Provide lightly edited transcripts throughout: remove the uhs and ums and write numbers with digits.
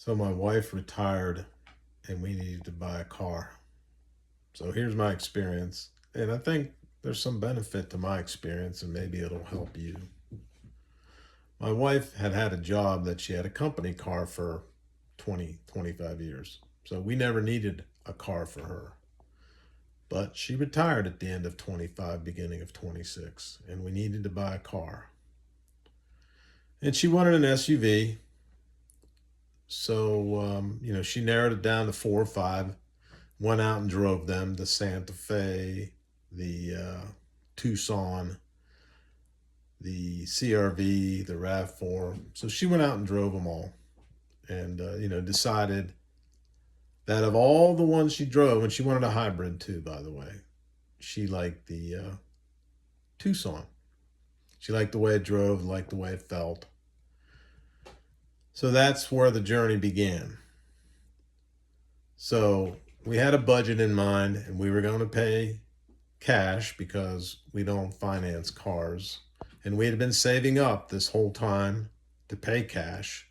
So my wife retired and we needed to buy a car. So here's my experience. And I think there's some benefit to my experience and maybe it'll help you. My wife had had a job that she had a company car for 20, 25 years. So we never needed a car for her. But she retired at the end of 25, beginning of 26, and we needed to buy a car. And she wanted an SUV. So, she narrowed it down to four or five, went out and drove them, the Santa Fe, the Tucson, the CRV, the RAV4. So she went out and drove them all and, decided that of all the ones she drove, and she wanted a hybrid too, by the way, she liked the Tucson. She liked the way it drove, liked the way it felt. So that's where the journey began. So we had a budget in mind and we were going to pay cash because we don't finance cars. And we had been saving up this whole time to pay cash.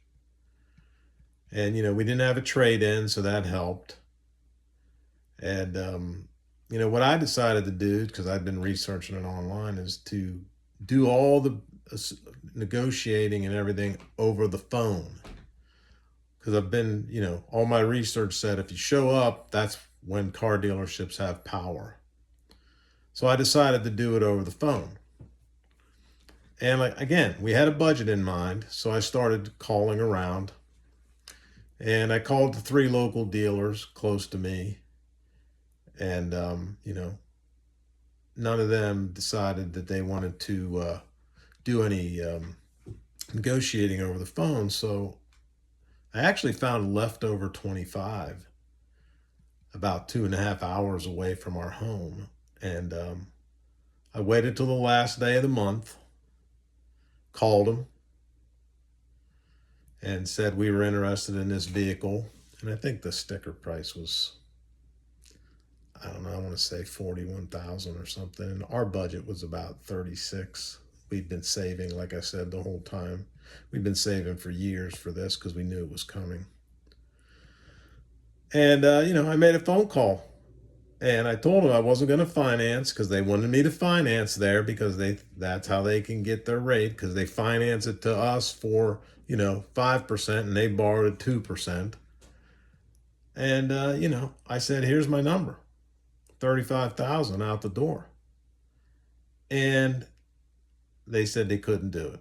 And, we didn't have a trade-in, so that helped. And, what I decided to do, because I've been researching it online, is to do all the negotiating and everything over the phone. Because I've been, all my research said if you show up, that's when car dealerships have power. So I decided to do it over the phone. And again, we had a budget in mind. So I started calling around. And I called the 3 local dealers close to me. And, none of them decided that they wanted to do any negotiating over the phone. So I actually found leftover 25 about 2.5 hours away from our home. And I waited till the last day of the month, called them, and said we were interested in this vehicle. And I think the sticker price was, I don't know, I want to say 41,000 or something. And our budget was about 36. We'd been saving, like I said, the whole time. We've been saving for years for this because we knew it was coming. And, I made a phone call and I told them I wasn't going to finance because they wanted me to finance there because that's how they can get their rate, because they finance it to us for, 5% and they borrowed 2%. And, I said, here's my number, 35,000 out the door. And they said they couldn't do it.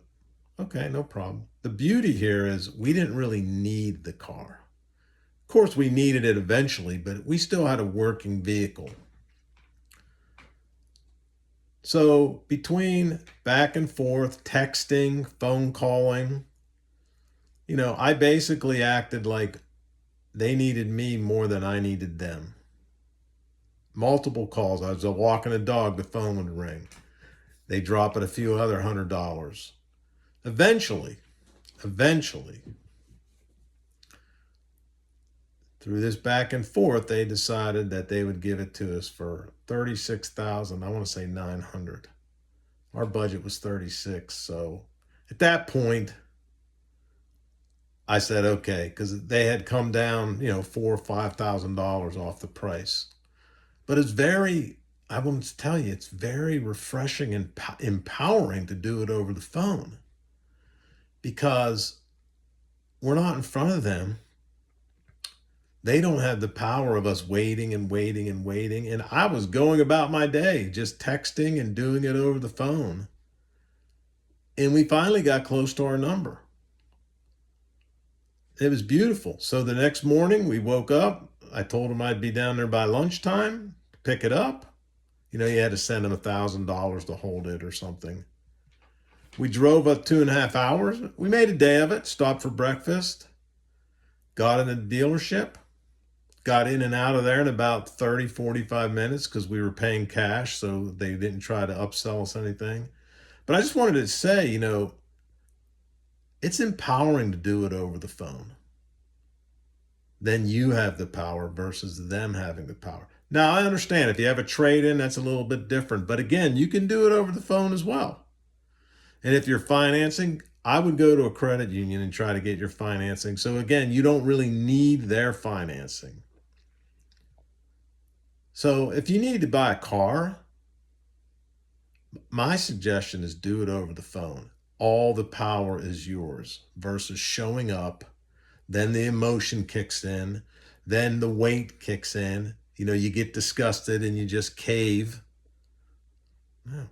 Okay, no problem. The beauty here is we didn't really need the car. Of course, we needed it eventually, but we still had a working vehicle. So between back and forth, texting, phone calling, I basically acted like they needed me more than I needed them. Multiple calls. I was walking a dog, the phone would ring. They drop it a few other $100. Eventually, through this back and forth, they decided that they would give it to us for 36,000. I want to say 900. Our budget was 36. So at that point, I said, okay, because they had come down, $4,000 or $5,000 off the price. But I want to tell you, it's very refreshing and empowering to do it over the phone because we're not in front of them. They don't have the power of us waiting and waiting and waiting. And I was going about my day, just texting and doing it over the phone. And we finally got close to our number. It was beautiful. So the next morning we woke up. I told them I'd be down there by lunchtime to pick it up. You had to send them $1,000 to hold it or something. We drove up 2.5 hours. We made a day of it, stopped for breakfast, got in the dealership, got in and out of there in about 30, 45 minutes because we were paying cash, so they didn't try to upsell us anything. But I just wanted to say, it's empowering to do it over the phone. Then you have the power versus them having the power. Now, I understand if you have a trade-in, that's a little bit different. But again, you can do it over the phone as well. And if you're financing, I would go to a credit union and try to get your financing. So again, you don't really need their financing. So if you need to buy a car, my suggestion is do it over the phone. All the power is yours versus showing up. Then the emotion kicks in. Then the weight kicks in. You know, you get disgusted and you just cave. No,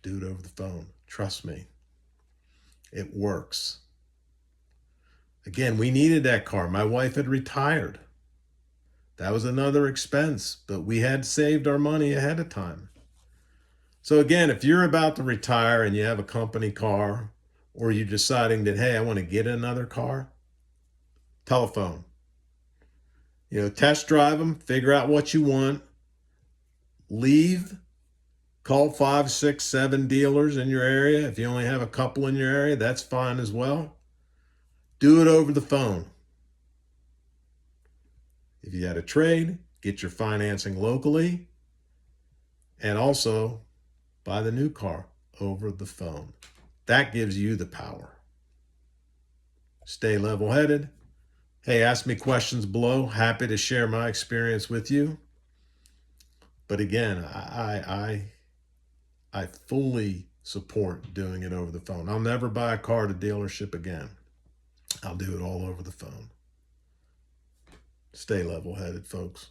do it over the phone. Trust me, it works. Again, we needed that car. My wife had retired. That was another expense, but we had saved our money ahead of time. So again, if you're about to retire and you have a company car, or you're deciding that, hey, I want to get another car, telephone. You know, test drive them, figure out what you want, leave, call 5, 6, 7 dealers in your area. If you only have a couple in your area, that's fine as well. Do it over the phone. If you had a trade, get your financing locally, and also buy the new car over the phone. That gives you the power. Stay level-headed. Hey, ask me questions below. Happy to share my experience with you. But again, I fully support doing it over the phone. I'll never buy a car at a dealership again. I'll do it all over the phone. Stay level-headed, folks.